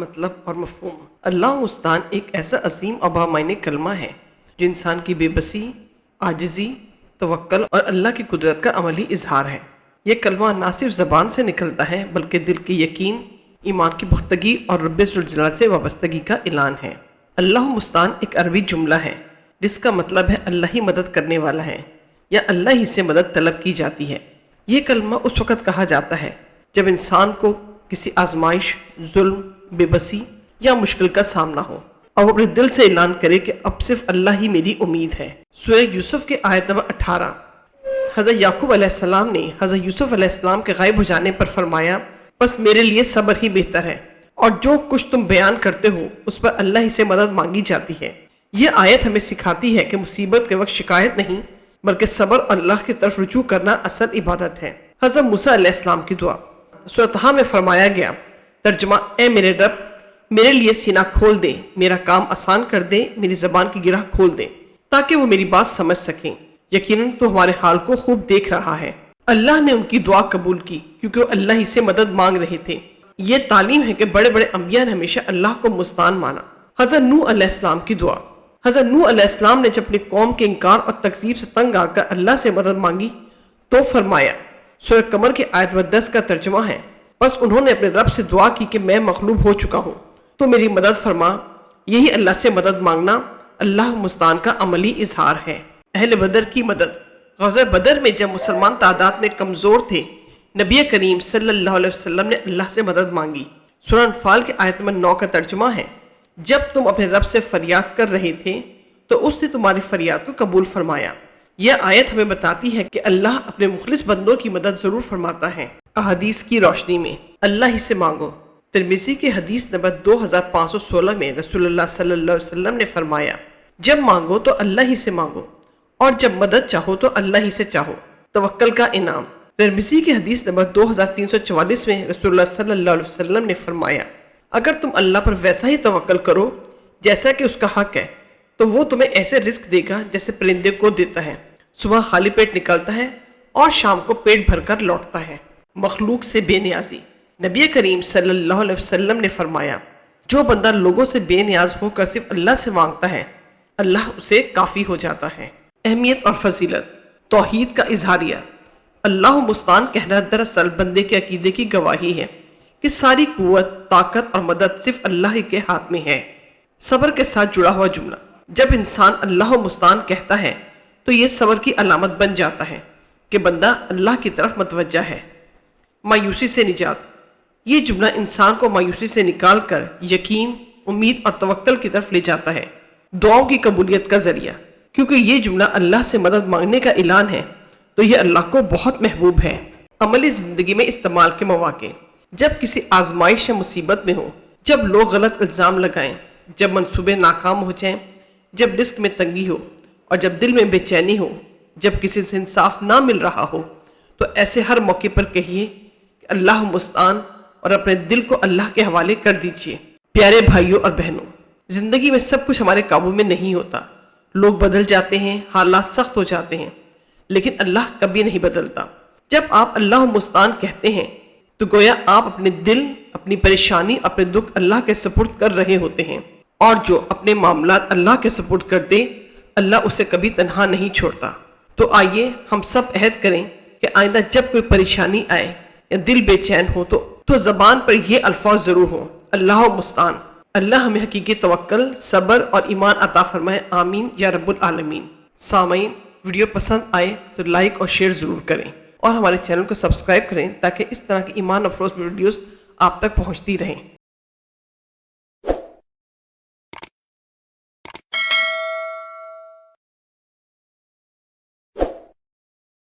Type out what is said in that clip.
مطلب اور مفہوم۔ اللہ مستعان ایک ایسا عظیم اور بامعنی کلمہ ہے جو انسان کی بے بسی، عاجزی، توکل اور اللہ کی قدرت کا عملی اظہار ہے۔ یہ کلمہ نہ صرف زبان سے نکلتا ہے بلکہ دل کے یقین، ایمان کی پختگی اور رب ذوالجلال سے وابستگی کا اعلان ہے۔ اللہ مستعان ایک عربی جملہ ہے جس کا مطلب ہے اللہ ہی مدد کرنے والا ہے یا اللہ ہی سے مدد طلب کی جاتی ہے۔ یہ کلمہ اس وقت کہا جاتا ہے جب انسان کو کسی آزمائش، ظلم، بے بسی یا مشکل کا سامنا ہو اور وہ اپنے دل سے اعلان کرے کہ اب صرف اللہ ہی میری امید ہے۔ سورہ یوسف کے آیت نمبر 18۔ حضرت یعقوب علیہ السلام نے حضرت یوسف علیہ السلام کے غائب ہو جانے پر فرمایا، بس میرے لیے صبر ہی بہتر ہے، اور جو کچھ تم بیان کرتے ہو اس پر اللہ ہی سے مدد مانگی جاتی ہے۔ یہ آیت ہمیں سکھاتی ہے کہ مصیبت کے وقت شکایت نہیں بلکہ صبر اور اللہ کی طرف رجوع کرنا اصل عبادت ہے۔ حضرت موسیٰ علیہ السلام کی دعا۔ سورۃ طٰہٰ میں فرمایا گیا، ترجمہ: اے میرے رب، میرے لیے سینہ کھول دے، میرا کام آسان کر دے، میری زبان کی گرہ کھول دے تاکہ وہ میری بات سمجھ سکیں۔ یقیناً تو ہمارے حال کو خوب دیکھ رہا ہے۔ اللہ نے ان کی دعا قبول کی کیونکہ وہ اللہ ہی سے مدد مانگ رہے تھے۔ یہ تعلیم ہے کہ بڑے بڑے انبیاء نے ہمیشہ اللہ کو مستعان مانا۔ حضرت نوح علیہ السلام کی دعا۔ حضرت نوح علیہ السلام نے جب اپنی قوم کے انکار اور تکذیب سے تنگ آ کر اللہ سے مدد مانگی تو فرمایا، سورہ قمر کی آیت 10 کا ترجمہ ہے، بس انہوں نے اپنے رب سے دعا کی کہ میں مغلوب ہو چکا ہوں تو میری مدد فرما۔ یہی اللہ سے مدد مانگنا اللہ مستعان کا عملی اظہار ہے۔ اہل بدر کی مدد۔ غزوہ بدر میں جب مسلمان تعداد میں کمزور تھے، نبی کریم صلی اللہ علیہ وسلم نے اللہ سے مدد مانگی۔ سورہ انفال کی آیت نمبر 9 کا ترجمہ ہے، جب تم اپنے رب سے فریاد کر رہے تھے تو اس نے تمہاری فریاد کو قبول فرمایا۔ یہ آیت ہمیں بتاتی ہے کہ اللہ اپنے مخلص بندوں کی مدد ضرور فرماتا ہے۔ احادیث کی روشنی میں اللہ ہی سے مانگو۔ ترمذی کے حدیث نمبر 2516 میں رسول اللہ صلی اللہ علیہ وسلم نے فرمایا، جب مانگو تو اللہ ہی سے مانگو اور جب مدد چاہو تو اللہ ہی سے چاہو۔ توکل کا انعام۔ ترمذی کے حدیث نمبر 2344 میں رسول اللہ صلی اللہ علیہ وسلم نے فرمایا، اگر تم اللہ پر ویسا ہی توکل کرو جیسا کہ اس کا حق ہے تو وہ تمہیں ایسے رزق دے گا جیسے پرندے کو دیتا ہے، صبح خالی پیٹ نکلتا ہے اور شام کو پیٹ بھر کر لوٹتا ہے۔ مخلوق سے بے نیازی۔ نبی کریم صلی اللہ علیہ وسلم نے فرمایا، جو بندہ لوگوں سے بے نیاز ہو کر صرف اللہ سے مانگتا ہے اللہ اسے کافی ہو جاتا ہے۔ اہمیت اور فضیلت۔ توحید کا اظہاریہ۔ اللہ مستعان کہنا دراصل بندے کے عقیدے کی گواہی ہے کہ ساری قوت، طاقت اور مدد صرف اللہ ہی کے ہاتھ میں ہے۔ صبر کے ساتھ جڑا ہوا جملہ۔ جب انسان اللہ مستعان کہتا ہے تو یہ صبر کی علامت بن جاتا ہے کہ بندہ اللہ کی طرف متوجہ ہے۔ مایوسی سے نجات۔ یہ جملہ انسان کو مایوسی سے نکال کر یقین، امید اور توکل کی طرف لے جاتا ہے۔ دعاؤں کی قبولیت کا ذریعہ۔ کیونکہ یہ جملہ اللہ سے مدد مانگنے کا اعلان ہے تو یہ اللہ کو بہت محبوب ہے۔ عملی زندگی میں استعمال کے مواقع۔ جب کسی آزمائش یا مصیبت میں ہو، جب لوگ غلط الزام لگائیں، جب منصوبے ناکام ہو جائیں، جب رزق میں تنگی ہو اور جب دل میں بے چینی ہو، جب کسی سے انصاف نہ مل رہا ہو، تو ایسے ہر موقع پر کہیے کہ اللہ مستعان اور اپنے دل کو اللہ کے حوالے کر دیجیے۔ پیارے بھائیوں اور بہنوں، زندگی میں سب کچھ ہمارے قابو میں نہیں ہوتا۔ لوگ بدل جاتے ہیں، حالات سخت ہو جاتے ہیں، لیکن اللہ کبھی نہیں بدلتا۔ جب آپ اللہ مستعان کہتے ہیں تو گویا آپ اپنے دل، اپنی پریشانی، اپنے دکھ اللہ کے سپرد کر رہے ہوتے ہیں، اور جو اپنے معاملات اللہ کے سپرد کر دے اللہ اسے کبھی تنہا نہیں چھوڑتا۔ تو آئیے ہم سب عہد کریں کہ آئندہ جب کوئی پریشانی آئے یا دل بے چین ہو تو زبان پر یہ الفاظ ضرور ہوں، اللہ مستعان۔ اللہ ہمیں حقیقی توکل، صبر اور ایمان عطا فرمائے، آمین یا رب العالمین۔ سامعین، ویڈیو پسند آئے تو لائک اور شیئر ضرور کریں اور ہمارے چینل کو سبسکرائب کریں تاکہ اس طرح کی ایمان افروز ویڈیوز آپ تک پہنچتی رہیں۔